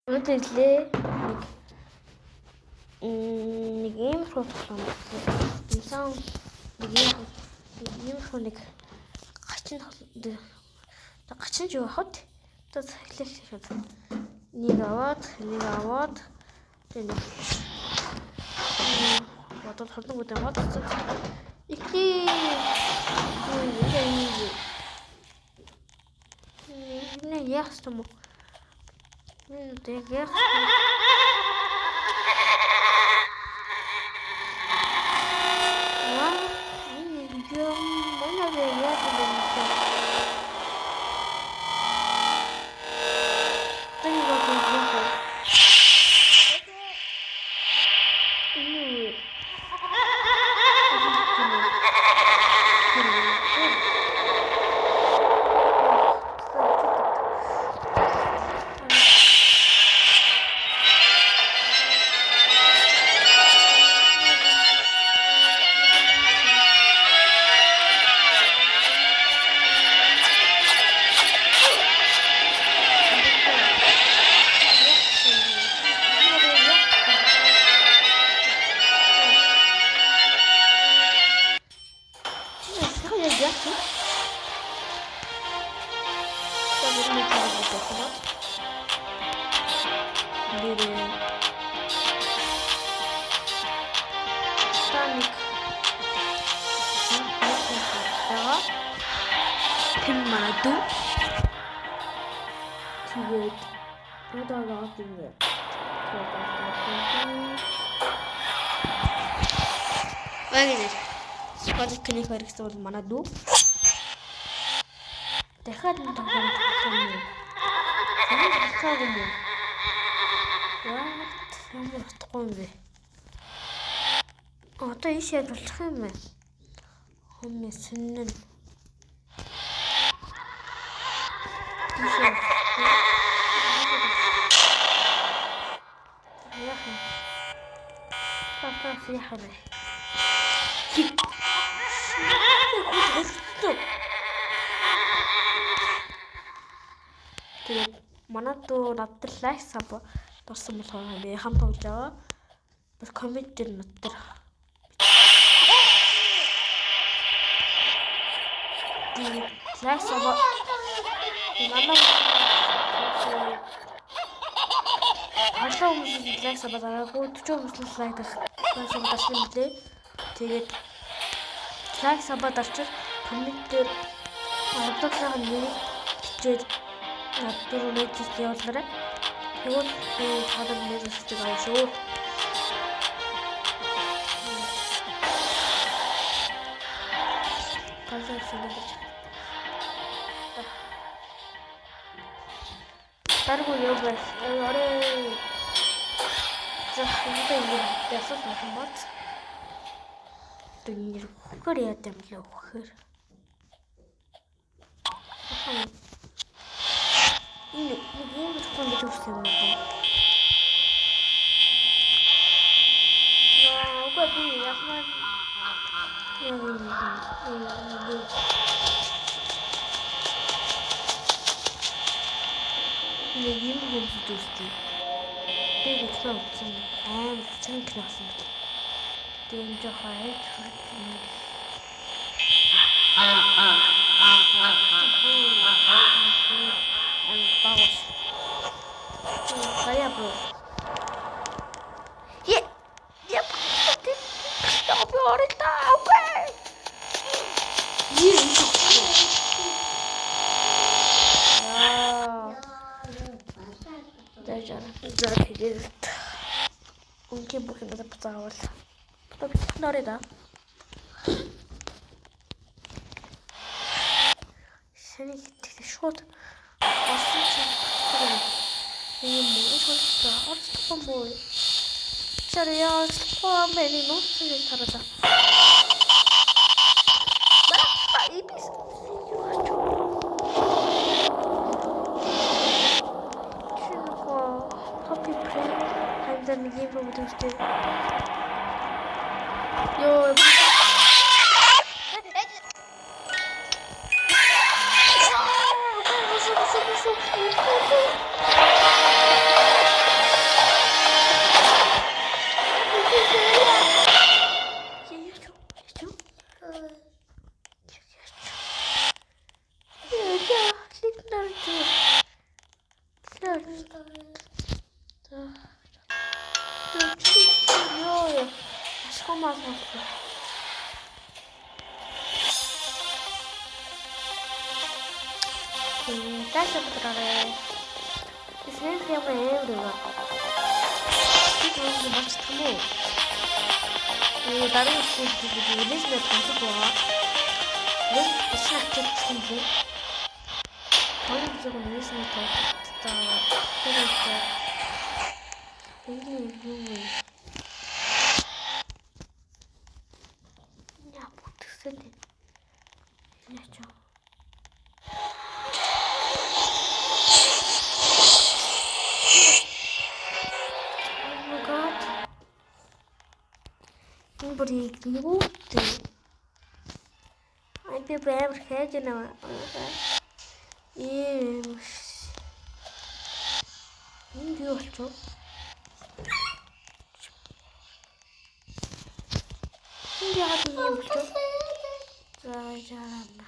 Өдөрлөө нэг юм тоглоом. Инсан нэг юм нэг гачин юу хот тас эхлэх шууд. Нэг аваад тэгээд бодол хордог үдэн гот. Ихий. Не ястам. Тэгээд Скажи, книг харагдсан бол манай дүү. Дахиад нэг тоглоом тоглосон юм. Хаагаад юм. Ямар утгагүй юм бэ? Одоо ийш яаж болох юм бэ? Хүмүүс сүнэн. Яхаа. Тэгээд манай дүү надад лайк саб дурсан болохоор би хамт тоглож байгаа. Бас коммент дээр надад лайк саб манай хашаа хүмүүс лайк саб дараагүй 40 хүмүүс лайк дарсан билээ. Тэгээд лайк саб дарчил коммент дээр одоогоо нэг чичээд надад нэг явуулаарай. Тэгвэл хадад мэдэрч байгаа шүү. Казаа шингэж. Таргуу юу вэ? Орой. Захинтай юм ясах юм бат. Дүнээр хөхөр яд юм лээ хөхөр. Нэг юм хүнд төсөл юм байна. Яа, үгүй би яхмаа. Нэг юм хүнд төсөл. Тэгээд хэлсэн аим цанг классан. Тэгээд жохоо Kaya bro. Yep. Stop your okay. Unki bukan ada petawal. Tapi nari dah. Seni gittik de short. Boy. Serius, kok meni nulis sarada. Berapa ibis? Cuma happy play. Hanya nih belum terus. Yo. Ёо. Ашхамаас болов. Дальше потрарай. Если я бы евро. Тут нужно бачить кому. И дальше будет здесь на конце. Вот сейчас чуть-чуть. Он уже вниз на то. Я буду сидеть. Я что? Бриглю ты. Ай би прям хэжнаа. Ийм. Энд юу болчих вэ? Энд яагаад юм болчих вэ? За яарна.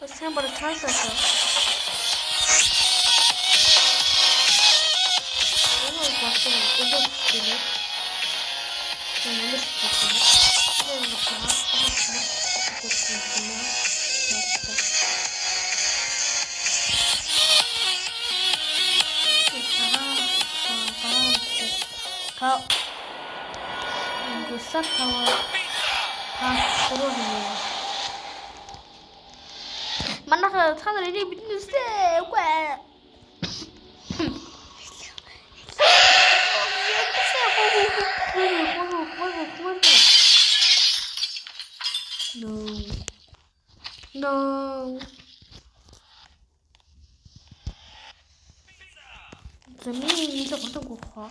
Өсөн бүр цаасаа. Манайха та нар энийг биднээсээ үгүй. No. Замени не так глухо.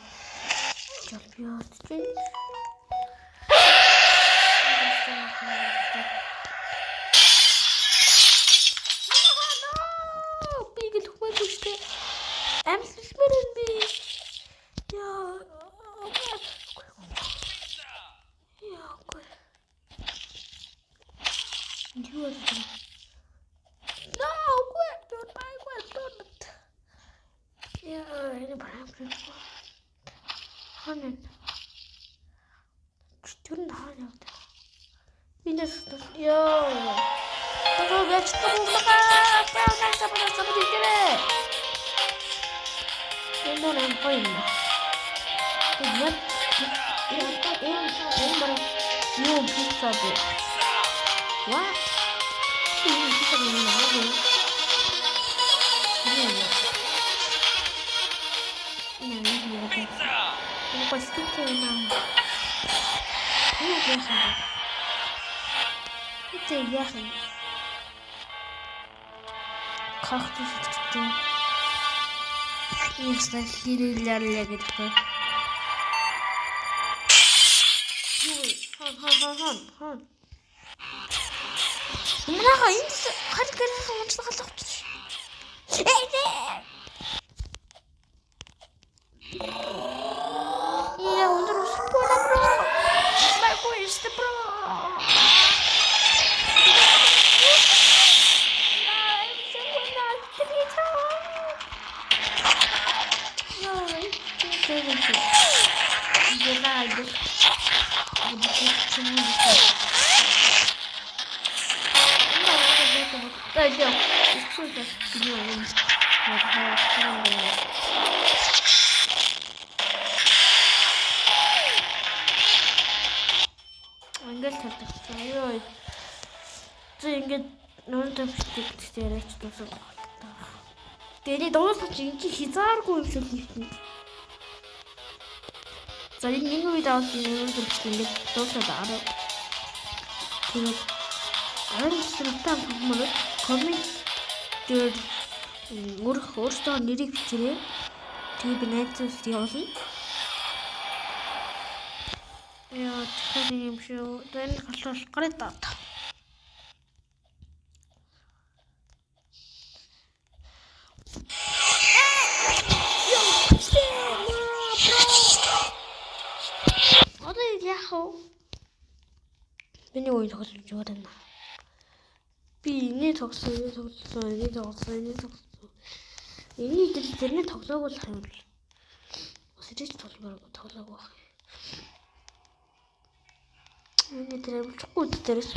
Терпёт. Бегит хватушки. Амсисмерен би. Я. No, don't. Yeah, ini berapa? Hanen. Cuma hanen. Minus yo. Kalau biasa kamu makan, jangan sampai dikira. Ini orang poin. Buat ini baru new bisa deh. Wah. Ini bisa gimana? Ini pasti kena. Ini biasa. Itu biasa. Kalktı çıktı. İşte ilerle gitti. Han. Mana ini harga kamu Ya untuk sepuluh bro, baikku istri bro. Ингээд нөрөнд төвчтэй дуусах. Тэгээд дуусах чинь хязгааргүй юм шиг хэлсэн. За нэг үед аваад нөрөнд төвчтэй ингээд дуусаад арга. Тэгээд арилсантай хүмүүс коммент дээр өөртөө нэрийг бичээрэй. Тэгээд би найзууд явуулна. Яа, тэгэхээр юм шүү. Тэн халуул гараад таа. Миний үйл хөдлөж байна. Би энийг тоглосон. Энийг тэрний тоглоог бол хайвал. Өсөж тоглоог. Энийг тэр амжилтгүй дээрээс.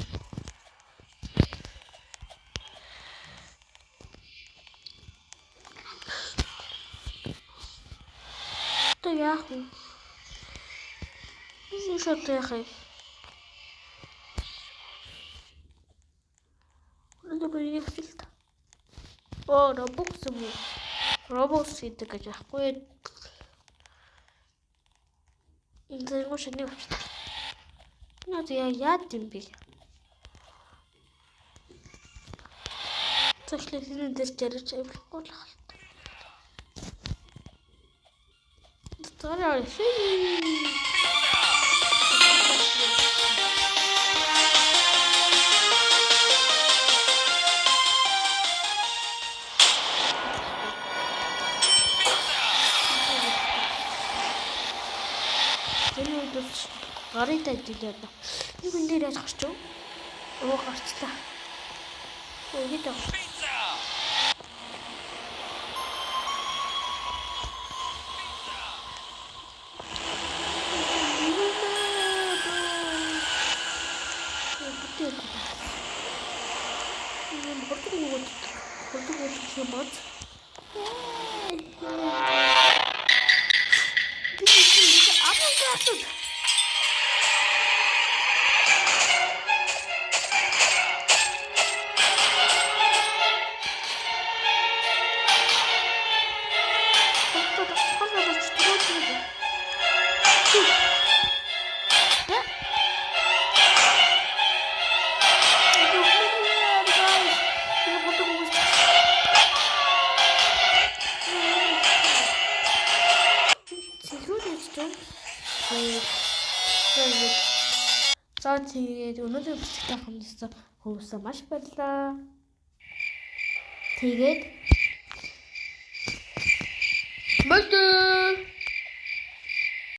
То яах вэ? Энэ шот яах вэ? Өнөөдөр би хэлсэн. Robux гэдэг гэж яахгүй. Энэ зэрэг шинэ авч. Наад яад юм бэ? Цочлын энэ дээр жарж авахгүй л хальт. Тарай шин. Гаритай дилээд. Юу энэ дээр яаж гарч вэ? Гарчлаа. Хэд аа. За тэгээд өнөөдөр бичлэгтэй хамтдаа хөвсөн маш баярлалаа. Тэгээд баярлалаа.